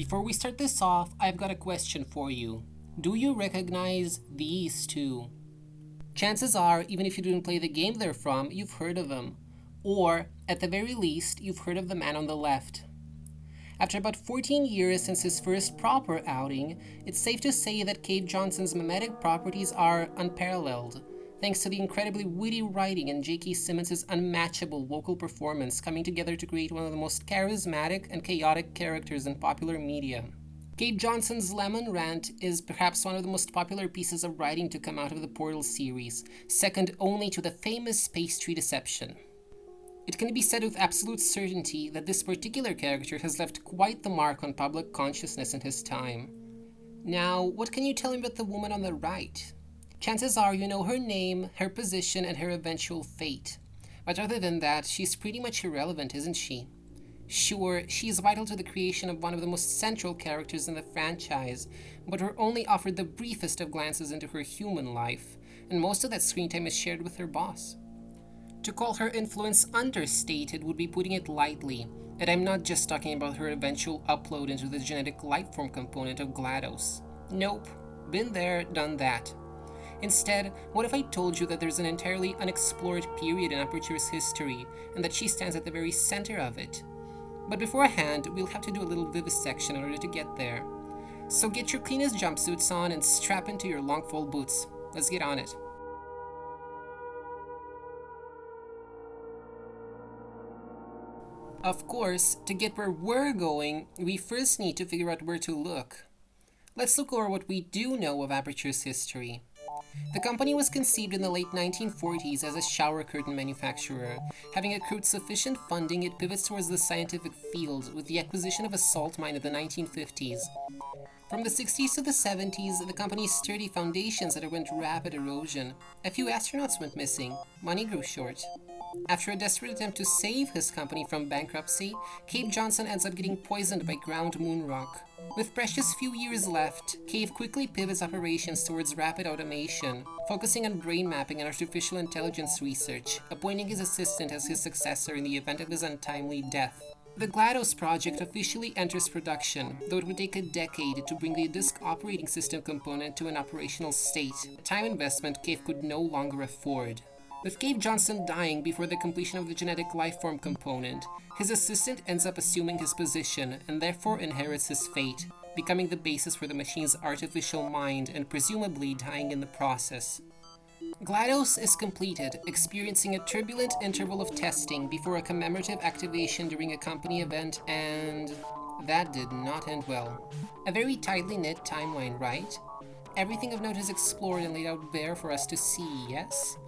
Before we start this off, I've got a question for you. Do you recognize these two? Chances are, even if you didn't play the game they're from, you've heard of them. Or, at the very least, you've heard of the man on the left. After about 14 years since his first proper outing, it's safe to say that Cave Johnson's mimetic properties are unparalleled, thanks to the incredibly witty writing and J.K. Simmons' unmatchable vocal performance coming together to create one of the most charismatic and chaotic characters in popular media. Cave Johnson's Lemon Rant is perhaps one of the most popular pieces of writing to come out of the Portal series, second only to the famous Pastry Deception. It can be said with absolute certainty that this particular character has left quite the mark on public consciousness in his time. Now, what can you tell me about the woman on the right? Chances are you know her name, her position, and her eventual fate. But other than that, she's pretty much irrelevant, isn't she? Sure, she is vital to the creation of one of the most central characters in the franchise, but we're only offered the briefest of glances into her human life, and most of that screen time is shared with her boss. To call her influence understated would be putting it lightly, and I'm not just talking about her eventual upload into the genetic lifeform component of GLaDOS. Nope, been there, done that. Instead, what if I told you that there's an entirely unexplored period in Aperture's history, and that she stands at the very center of it? But beforehand, we'll have to do a little vivisection in order to get there. So get your cleanest jumpsuits on and strap into your long fall boots. Let's get on it. Of course, to get where we're going, we first need to figure out where to look. Let's look over what we do know of Aperture's history. The company was conceived in the late 1940s as a shower curtain manufacturer. Having accrued sufficient funding, it pivots towards the scientific field with the acquisition of a salt mine in the 1950s. From the 60s to the 70s, the company's sturdy foundations underwent rapid erosion. A few astronauts went missing. Money grew short. After a desperate attempt to save his company from bankruptcy, Cave Johnson ends up getting poisoned by ground moon rock. With precious few years left, Cave quickly pivots operations towards rapid automation, focusing on brain mapping and artificial intelligence research, appointing his assistant as his successor in the event of his untimely death. The GLaDOS project officially enters production, though it would take a decade to bring the disk operating system component to an operational state, a time investment Cave could no longer afford. With Cave Johnson dying before the completion of the genetic lifeform component, his assistant ends up assuming his position and therefore inherits his fate, becoming the basis for the machine's artificial mind and presumably dying in the process. GLaDOS is completed, experiencing a turbulent interval of testing before a commemorative activation during a company event, and that did not end well. A very tightly knit timeline, right? Everything of note is explored and laid out bare for us to see, yes?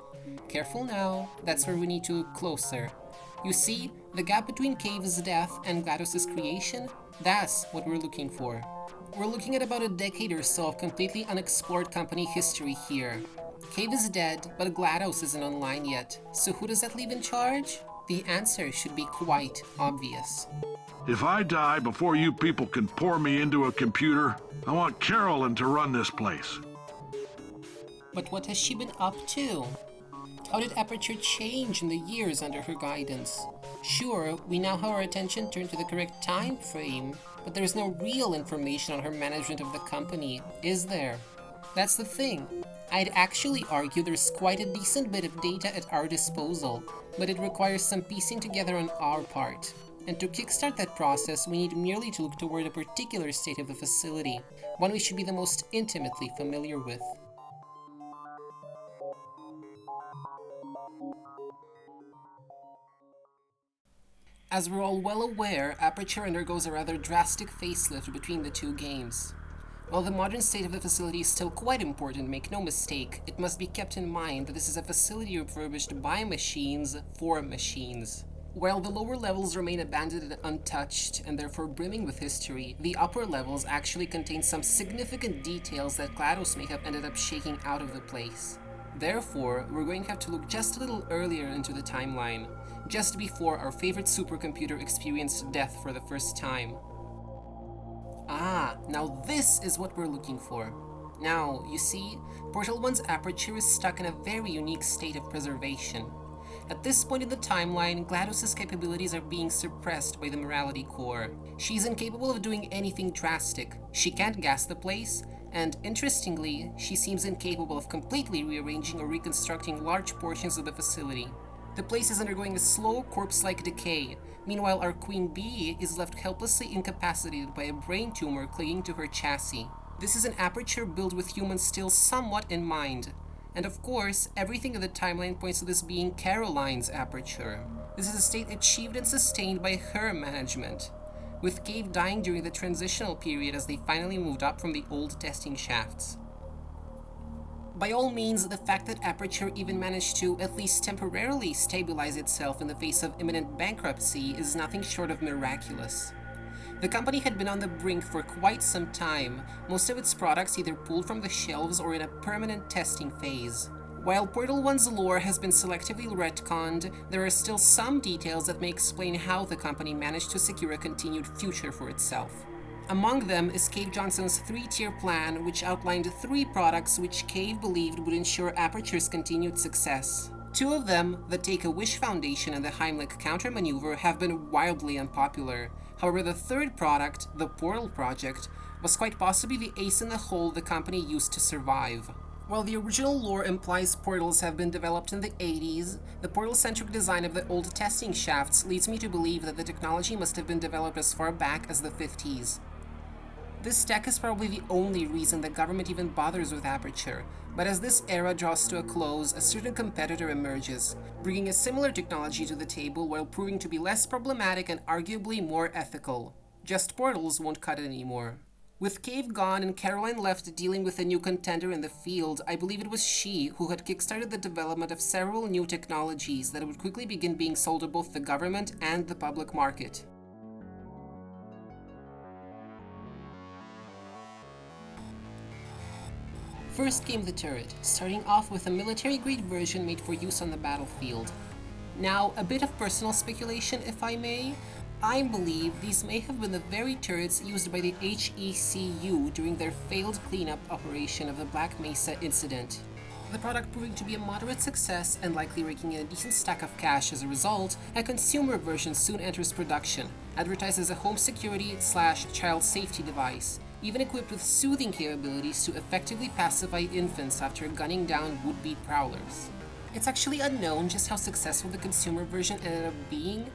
Careful now, that's where we need to look closer. You see, the gap between Cave's death and GLaDOS' creation? That's what we're looking for. We're looking at about a decade or so of completely unexplored company history here. Cave is dead, but GLaDOS isn't online yet, so who does that leave in charge? The answer should be quite obvious. If I die before you people can pour me into a computer, I want Carolyn to run this place. But what has she been up to? How did Aperture change in the years under her guidance? Sure, we now have our attention turned to the correct time frame, but there's no real information on her management of the company, is there? That's the thing. I'd actually argue there's quite a decent bit of data at our disposal, but it requires some piecing together on our part. And to kickstart that process, we need merely to look toward a particular state of the facility, one we should be the most intimately familiar with. As we're all well aware, Aperture undergoes a rather drastic facelift between the two games. While the modern state of the facility is still quite important, make no mistake, it must be kept in mind that this is a facility refurbished by machines for machines. While the lower levels remain abandoned and untouched, and therefore brimming with history, the upper levels actually contain some significant details that GLaDOS may have ended up shaking out of the place. Therefore, we're going to have to look just a little earlier into the timeline, just before our favorite supercomputer experienced death for the first time. Ah, now this is what we're looking for. Now, you see, Portal 1's Aperture is stuck in a very unique state of preservation. At this point in the timeline, GLaDOS's capabilities are being suppressed by the morality core. She's incapable of doing anything drastic. She can't gas the place, and interestingly, she seems incapable of completely rearranging or reconstructing large portions of the facility. The place is undergoing a slow, corpse-like decay. Meanwhile, our Queen Bee is left helplessly incapacitated by a brain tumor clinging to her chassis. This is an Aperture built with humans still somewhat in mind. And of course, everything in the timeline points to this being Caroline's Aperture. This is a state achieved and sustained by her management, with Cave dying during the transitional period as they finally moved up from the old testing shafts. By all means, the fact that Aperture even managed to, at least temporarily, stabilize itself in the face of imminent bankruptcy is nothing short of miraculous. The company had been on the brink for quite some time, most of its products either pulled from the shelves or in a permanent testing phase. While Portal 1's lore has been selectively retconned, there are still some details that may explain how the company managed to secure a continued future for itself. Among them is Cave Johnson's 3-tier plan, which outlined 3 products which Cave believed would ensure Aperture's continued success. 2 of them, the Take-A-Wish Foundation and the Heimlich countermaneuver, have been wildly unpopular. However, the 3rd product, the Portal Project, was quite possibly the ace in the hole the company used to survive. While the original lore implies portals have been developed in the 80s, the portal-centric design of the old testing shafts leads me to believe that the technology must have been developed as far back as the 50s. This tech is probably the only reason the government even bothers with Aperture, but as this era draws to a close, a certain competitor emerges, bringing a similar technology to the table while proving to be less problematic and arguably more ethical. Just portals won't cut it anymore. With Cave gone and Caroline left dealing with a new contender in the field, I believe it was she who had kickstarted the development of several new technologies that would quickly begin being sold to both the government and the public market. First came the turret, starting off with a military-grade version made for use on the battlefield. Now, a bit of personal speculation if I may. I believe these may have been the very turrets used by the HECU during their failed cleanup operation of the Black Mesa incident. The product proving to be a moderate success and likely raking in a decent stack of cash as a result, a consumer version soon enters production, advertised as a home security/child safety device, even equipped with soothing capabilities to effectively pacify infants after gunning down would-be prowlers. It's actually unknown just how successful the consumer version ended up being,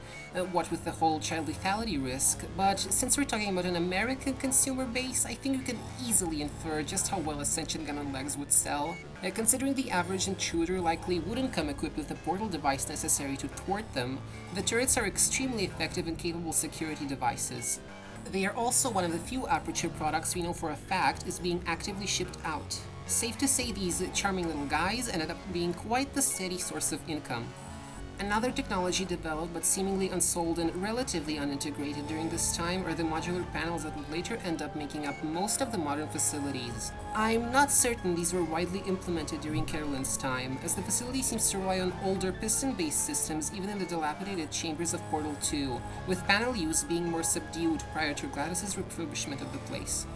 what with the whole child lethality risk, but since we're talking about an American consumer base, I think we can easily infer just how well a sentient gun on legs would sell. Considering the average intruder likely wouldn't come equipped with the portal device necessary to thwart them, the turrets are extremely effective and capable security devices. They are also one of the few Aperture products we know for a fact is being actively shipped out. Safe to say these charming little guys ended up being quite the steady source of income. Another technology developed but seemingly unsold and relatively unintegrated during this time are the modular panels that would later end up making up most of the modern facilities. I'm not certain these were widely implemented during Caroline's time, as the facility seems to rely on older piston-based systems even in the dilapidated chambers of Portal 2, with panel use being more subdued prior to GLaDOS's refurbishment of the place.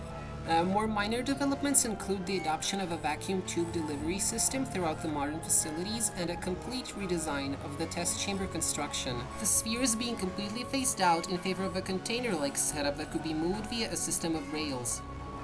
More minor developments include the adoption of a vacuum tube delivery system throughout the modern facilities and a complete redesign of the test chamber construction, the spheres being completely phased out in favor of a container-like setup that could be moved via a system of rails.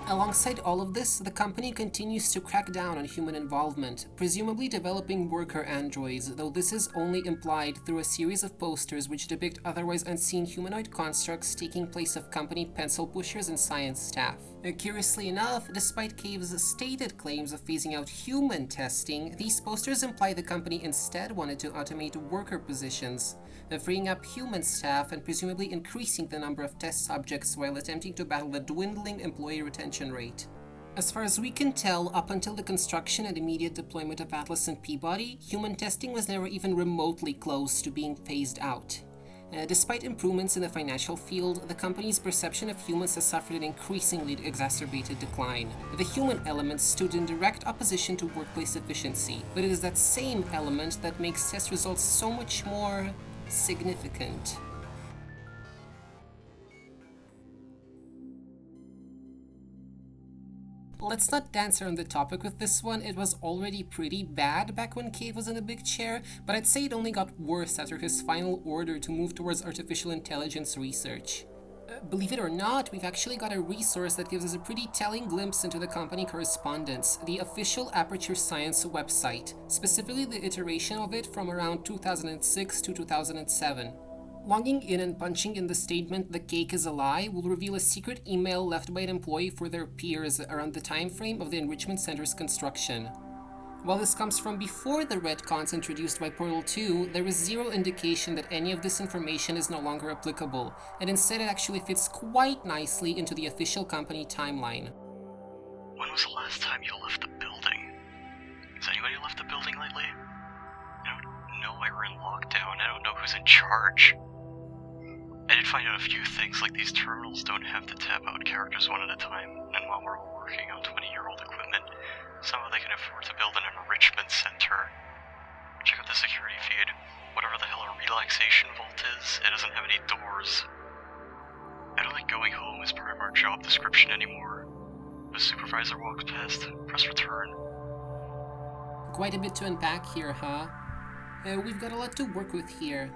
Alongside all of this, the company continues to crack down on human involvement, presumably developing worker androids, though this is only implied through a series of posters which depict otherwise unseen humanoid constructs taking place of company pencil pushers and science staff. Curiously enough, despite Cave's stated claims of phasing out human testing, these posters imply the company instead wanted to automate worker positions, freeing up human staff and presumably increasing the number of test subjects while attempting to battle the dwindling employee retention rate. As far as we can tell, up until the construction and immediate deployment of Atlas and Peabody, human testing was never even remotely close to being phased out. Despite improvements in the financial field, the company's perception of humans has suffered an increasingly exacerbated decline. The human element stood in direct opposition to workplace efficiency, but it is that same element that makes test results so much more significant. let's not dance around the topic with this one. It was already pretty bad back when Cave was in a big chair, but I'd say it only got worse after his final order to move towards artificial intelligence research. Believe it or not, we've actually got a resource that gives us a pretty telling glimpse into the company correspondence, the official Aperture Science website, specifically the iteration of it from around 2006 to 2007. Logging in and punching in the statement "the cake is a lie" will reveal a secret email left by an employee for their peers around the time frame of the enrichment center's construction. While this comes from before the retcons introduced by Portal 2, there is zero indication that any of this information is no longer applicable, and instead it actually fits quite nicely into the official company timeline. When was the last time you left the building? Has anybody left the building lately? I don't know why we're in lockdown. I don't know who's in charge. I did find out a few things, like these terminals don't have to tap out characters one at a time, and while we're all working on 20-year-old equipment, somehow they can afford to build an enrichment center. Check out the security feed. Whatever the hell a relaxation vault is, it doesn't have any doors. I don't think going home is part of our job description anymore. The supervisor walks past, press return. Quite a bit to unpack here, huh? We've got a lot to work with here.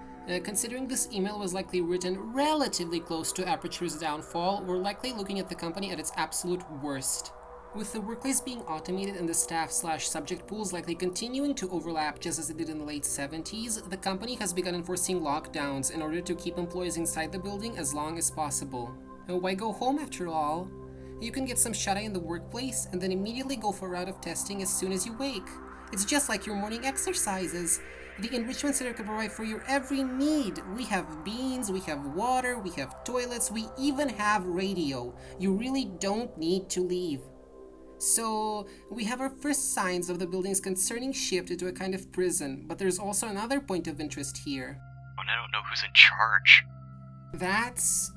Considering this email was likely written relatively close to Aperture's downfall, we're likely looking at the company at its absolute worst. With the workplace being automated and the staff/subject pools likely continuing to overlap just as it did in the late 70s, the company has begun enforcing lockdowns in order to keep employees inside the building as long as possible. Why go home after all? You can get some shut-eye in the workplace and then immediately go for a round of testing as soon as you wake. It's just like your morning exercises. The enrichment center can provide for your every need. We have beans, we have water, we have toilets, we even have radio. You really don't need to leave. So, we have our first signs of the building's concerning shift into a kind of prison, but there's also another point of interest here. And I don't know who's in charge. That's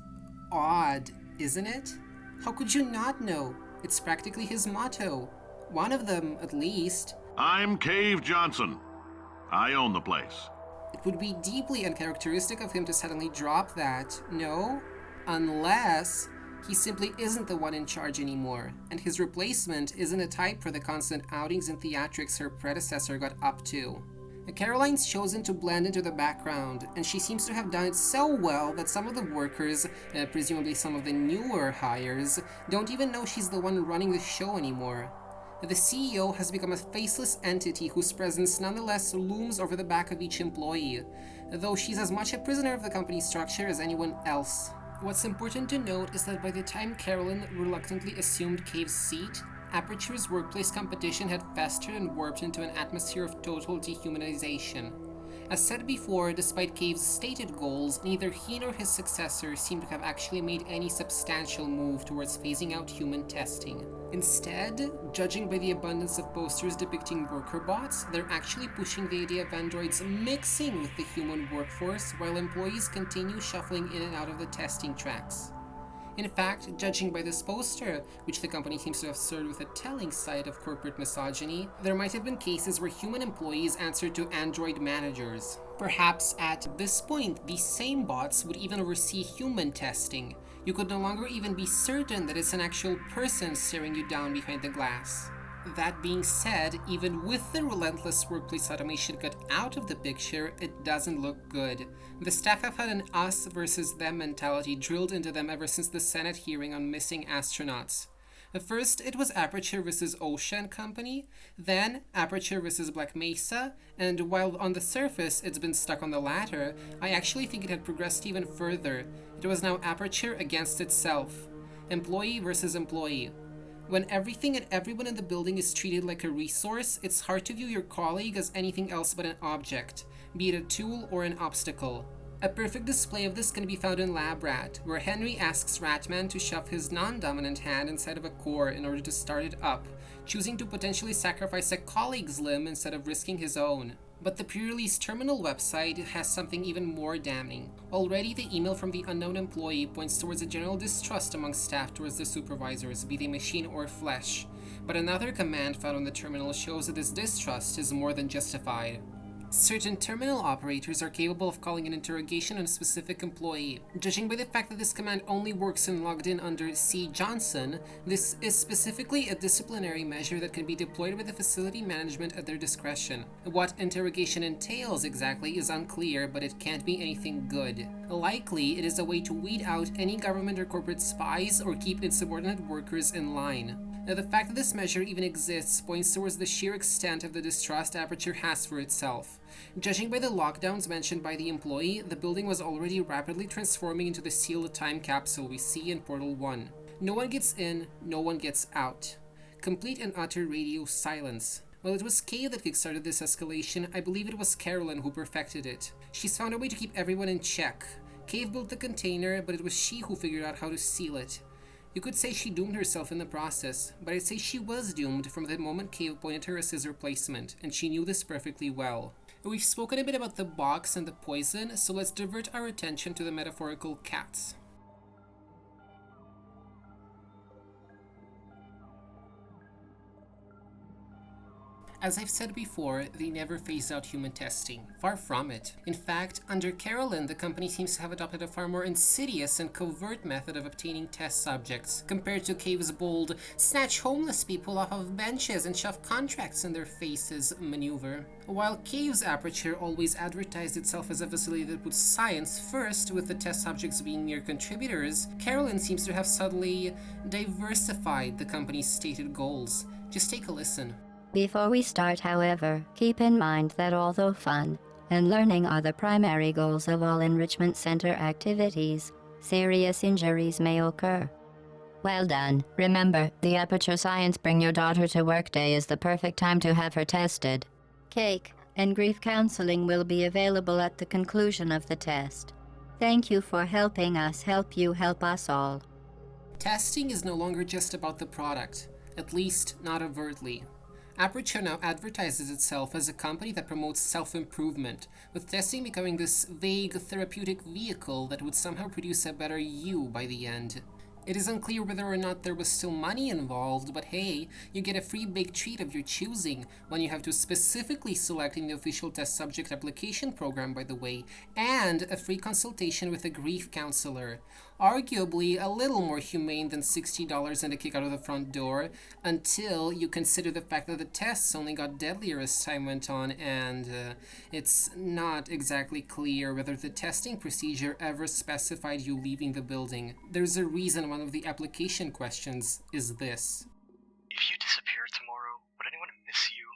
odd, isn't it? How could you not know? It's practically his motto. One of them, at least. I'm Cave Johnson. I own the place. It would be deeply uncharacteristic of him to suddenly drop that, no? Unless he simply isn't the one in charge anymore, and his replacement isn't a type for the constant outings and theatrics her predecessor got up to. Caroline's chosen to blend into the background, and she seems to have done it so well that some of the workers, presumably some of the newer hires, don't even know she's the one running the show anymore. The CEO has become a faceless entity whose presence nonetheless looms over the back of each employee, though she's as much a prisoner of the company's structure as anyone else. What's important to note is that by the time Carolyn reluctantly assumed Cave's seat, Aperture's workplace competition had festered and warped into an atmosphere of total dehumanization. As said before, despite Cave's stated goals, neither he nor his successor seem to have actually made any substantial move towards phasing out human testing. Instead, judging by the abundance of posters depicting worker bots, they're actually pushing the idea of androids mixing with the human workforce while employees continue shuffling in and out of the testing tracks. In fact, judging by this poster, which the company seems to have served with a telling side of corporate misogyny, there might have been cases where human employees answered to android managers. Perhaps at this point, these same bots would even oversee human testing. You could no longer even be certain that it's an actual person staring you down behind the glass. That being said, even with the relentless workplace automation cut out of the picture, it doesn't look good. The staff have had an us versus them mentality drilled into them ever since the Senate hearing on missing astronauts. First, it was Aperture versus Ocean Company, then Aperture versus Black Mesa, and while on the surface it's been stuck on the latter, I actually think it had progressed even further. It was now Aperture against itself. Employee versus employee. When everything and everyone in the building is treated like a resource, it's hard to view your colleague as anything else but an object, be it a tool or an obstacle. A perfect display of this can be found in Lab Rat, where Henry asks Ratman to shove his non-dominant hand inside of a core in order to start it up, choosing to potentially sacrifice a colleague's limb instead of risking his own. But the pre-release terminal website has something even more damning. Already the email from the unknown employee points towards a general distrust among staff towards the supervisors, be they machine or flesh. But another command found on the terminal shows that this distrust is more than justified. Certain terminal operators are capable of calling an interrogation on a specific employee. Judging by the fact that this command only works when logged in under C. Johnson, this is specifically a disciplinary measure that can be deployed by the facility management at their discretion. What interrogation entails exactly is unclear, but it can't be anything good. Likely, it is a way to weed out any government or corporate spies or keep insubordinate workers in line. Now, the fact that this measure even exists points towards the sheer extent of the distrust Aperture has for itself. Judging by the lockdowns mentioned by the employee, the building was already rapidly transforming into the sealed time capsule we see in Portal 1. No one gets in, no one gets out. Complete and utter radio silence. While it was Kay that kickstarted this escalation, I believe it was Carolyn who perfected it. She's found a way to keep everyone in check. Cave built the container, but it was she who figured out how to seal it. You could say she doomed herself in the process, but I'd say she was doomed from the moment Cave pointed her a scissor placement, and she knew this perfectly well. We've spoken a bit about the box and the poison, so let's divert our attention to the metaphorical cats. As I've said before, they never phased out human testing. Far from it. In fact, under Carolyn, the company seems to have adopted a far more insidious and covert method of obtaining test subjects, compared to Cave's bold, snatch homeless people off of benches and shove contracts in their faces maneuver. While Cave's Aperture always advertised itself as a facility that puts science first, with the test subjects being mere contributors, Carolyn seems to have subtly diversified the company's stated goals. Just take a listen. Before we start, however, keep in mind that although fun and learning are the primary goals of all enrichment center activities, serious injuries may occur. Well done. Remember, the Aperture Science Bring Your Daughter to Work Day is the perfect time to have her tested. Cake and grief counseling will be available at the conclusion of the test. Thank you for helping us help you help us all. Testing is no longer just about the product, at least not overtly. Aperture now advertises itself as a company that promotes self-improvement, with testing becoming this vague therapeutic vehicle that would somehow produce a better you by the end. It is unclear whether or not there was still money involved, but hey, you get a free baked treat of your choosing, one you have to specifically select in the official test subject application program, by the way, and a free consultation with a grief counselor. Arguably a little more humane than $60 and a kick out of the front door, until you consider the fact that the tests only got deadlier as time went on, and it's not exactly clear whether the testing procedure ever specified you leaving the building. There's a reason one of the application questions is this. If you disappear tomorrow, would anyone miss you?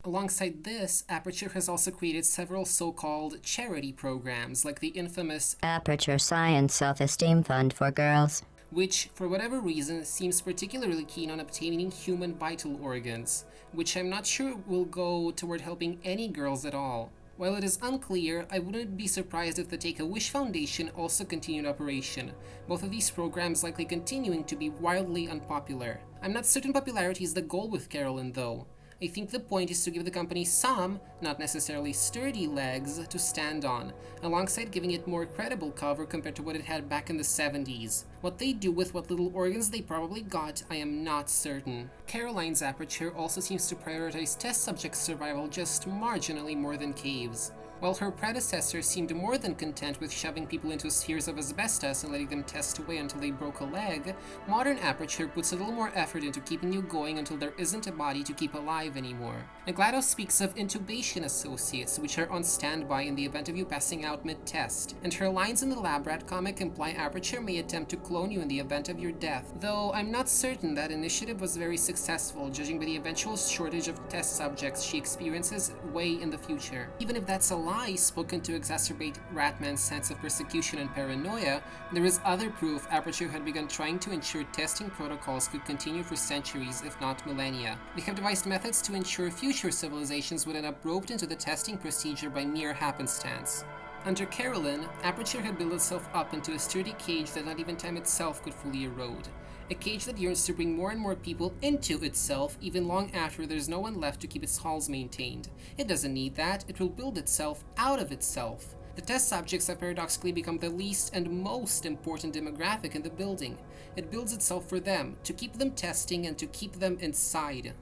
Alongside this, Aperture has also created several so-called charity programs, like the infamous Aperture Science Self-Esteem Fund for Girls, which, for whatever reason, seems particularly keen on obtaining human vital organs, which I'm not sure will go toward helping any girls at all. While it is unclear, I wouldn't be surprised if the Take-A-Wish Foundation also continued operation, both of these programs likely continuing to be wildly unpopular. I'm not certain popularity is the goal with Carolyn, though. I think the point is to give the company some, not necessarily sturdy, legs to stand on, alongside giving it more credible cover compared to what it had back in the 70s. What they do with what little organs they probably got, I am not certain. Caroline's Aperture also seems to prioritize test subject survival just marginally more than Cave's. While her predecessor seemed more than content with shoving people into spheres of asbestos and letting them test away until they broke a leg, modern Aperture puts a little more effort into keeping you going until there isn't a body to keep alive anymore. GLaDOS speaks of intubation associates, which are on standby in the event of you passing out mid-test, and her lines in the Lab Rat comic imply Aperture may attempt to clone you in the event of your death, though I'm not certain that initiative was very successful, judging by the eventual shortage of test subjects she experiences way in the future. Even if that's a lie spoken to exacerbate Ratman's sense of persecution and paranoia, there is other proof Aperture had begun trying to ensure testing protocols could continue for centuries, if not millennia. They have devised methods to ensure future civilizations would end up roped into the testing procedure by mere happenstance. Under Carolyn, Aperture had built itself up into a sturdy cage that not even time itself could fully erode. A cage that yearns to bring more and more people into itself even long after there's no one left to keep its halls maintained. It doesn't need that, it will build itself out of itself. The test subjects have paradoxically become the least and most important demographic in the building. It builds itself for them, to keep them testing and to keep them inside.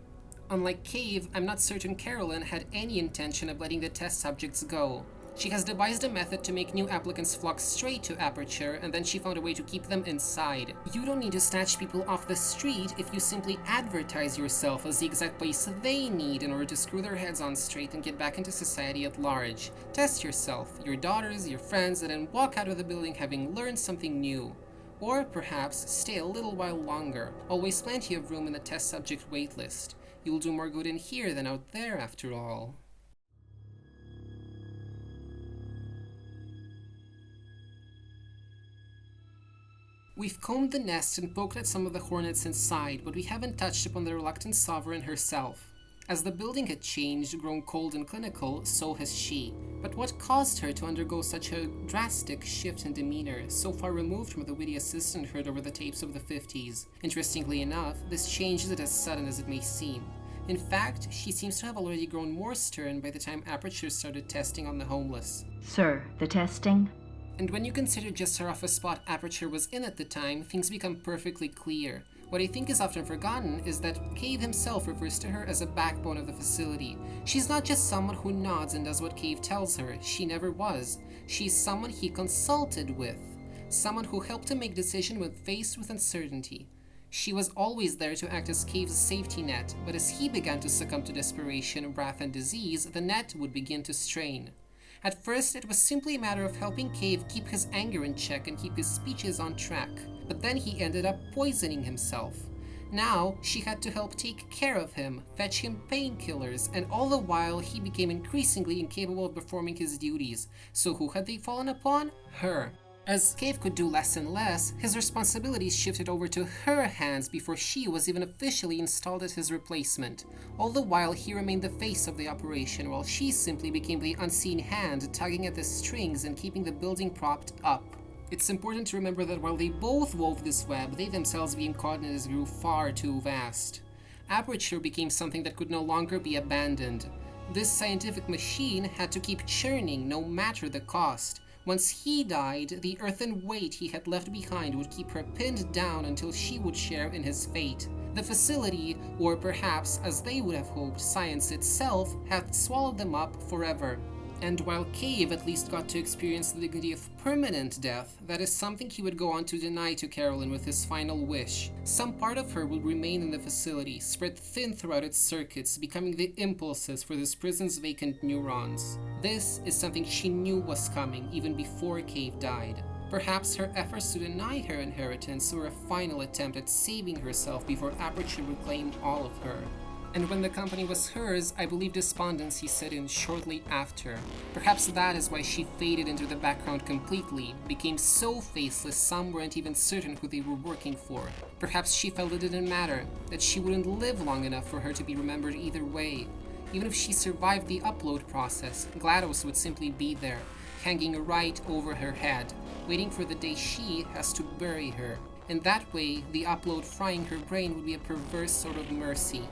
Unlike Cave, I'm not certain Carolyn had any intention of letting the test subjects go. She has devised a method to make new applicants flock straight to Aperture, and then she found a way to keep them inside. You don't need to snatch people off the street if you simply advertise yourself as the exact place they need in order to screw their heads on straight and get back into society at large. Test yourself, your daughters, your friends, and then walk out of the building having learned something new. Or perhaps stay a little while longer. Always plenty of room in the test subject waitlist. You'll do more good in here than out there, after all. We've combed the nest and poked at some of the hornets inside, but we haven't touched upon the reluctant sovereign herself. As the building had changed, grown cold and clinical, so has she. But what caused her to undergo such a drastic shift in demeanor, so far removed from the witty assistant heard over the tapes of the 50s? Interestingly enough, this change isn't as sudden as it may seem. In fact, she seems to have already grown more stern by the time Aperture started testing on the homeless. Sir, the testing? And when you consider just how rough a spot Aperture was in at the time, things become perfectly clear. What I think is often forgotten is that Cave himself refers to her as a backbone of the facility. She's not just someone who nods and does what Cave tells her. She never was. She's someone he consulted with. Someone who helped him make decisions when faced with uncertainty. She was always there to act as Cave's safety net, but as he began to succumb to desperation, wrath, and disease, the net would begin to strain. At first, it was simply a matter of helping Cave keep his anger in check and keep his speeches on track, but then he ended up poisoning himself. Now, she had to help take care of him, fetch him painkillers, and all the while he became increasingly incapable of performing his duties. So who had they fallen upon? Her. As Cave could do less and less, his responsibilities shifted over to her hands before she was even officially installed as his replacement. All the while, he remained the face of the operation, while she simply became the unseen hand tugging at the strings and keeping the building propped up. It's important to remember that while they both wove this web, they themselves became caught in it grew far too vast. Aperture became something that could no longer be abandoned. This scientific machine had to keep churning no matter the cost. Once he died, the earthen weight he had left behind would keep her pinned down until she would share in his fate. The facility, or perhaps, as they would have hoped, science itself, had swallowed them up forever. And while Cave at least got to experience the dignity of permanent death, that is something he would go on to deny to Carolyn with his final wish. Some part of her will remain in the facility, spread thin throughout its circuits, becoming the impulses for this prison's vacant neurons. This is something she knew was coming even before Cave died. Perhaps her efforts to deny her inheritance were a final attempt at saving herself before Aperture reclaimed all of her. And when the company was hers, I believe despondency set in shortly after. Perhaps that is why she faded into the background completely, became so faceless some weren't even certain who they were working for. Perhaps she felt it didn't matter, that she wouldn't live long enough for her to be remembered either way. Even if she survived the upload process, GLaDOS would simply be there, hanging right over her head, waiting for the day she has to bury her. In that way, the upload frying her brain would be a perverse sort of mercy.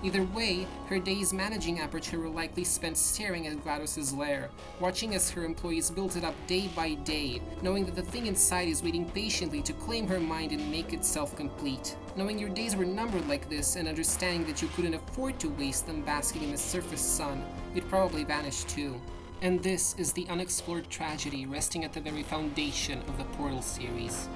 Either way, her days managing Aperture were likely spent staring at GLaDOS's lair, watching as her employees built it up day by day, knowing that the thing inside is waiting patiently to claim her mind and make itself complete. Knowing your days were numbered like this and understanding that you couldn't afford to waste them basking in the surface sun, you'd probably vanish too. And this is the unexplored tragedy resting at the very foundation of the Portal series.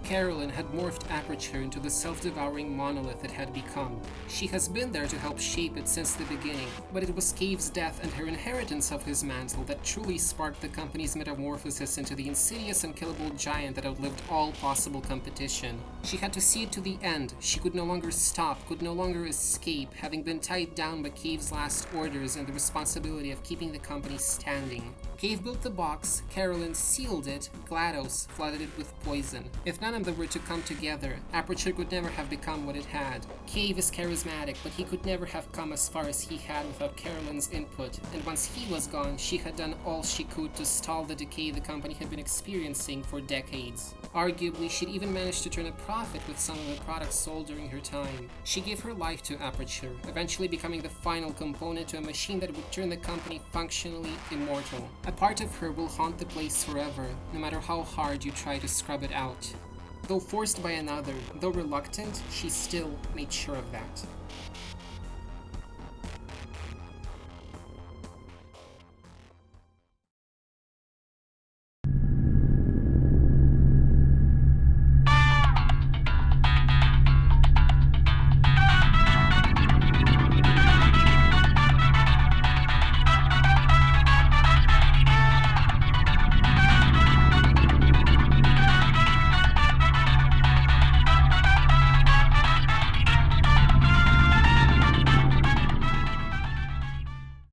Carolyn had morphed Aperture into the self-devouring monolith it had become. She has been there to help shape it since the beginning, but it was Cave's death and her inheritance of his mantle that truly sparked the company's metamorphosis into the insidious and killable giant that outlived all possible competition. She had to see it to the end. She could no longer stop, could no longer escape, having been tied down by Cave's last orders and the responsibility of keeping the company standing. Cave built the box, Carolyn sealed it, GLaDOS flooded it with poison. If none of them were to come together, Aperture could never have become what it had. Cave is charismatic, but he could never have come as far as he had without Carolyn's input, and once he was gone, she had done all she could to stall the decay the company had been experiencing for decades. Arguably, she'd even managed to turn a profit with some of the products sold during her time. She gave her life to Aperture, eventually becoming the final component to a machine that would turn the company functionally immortal. A part of her will haunt the place forever, no matter how hard you try to scrub it out. Though forced by another, though reluctant, she still made sure of that.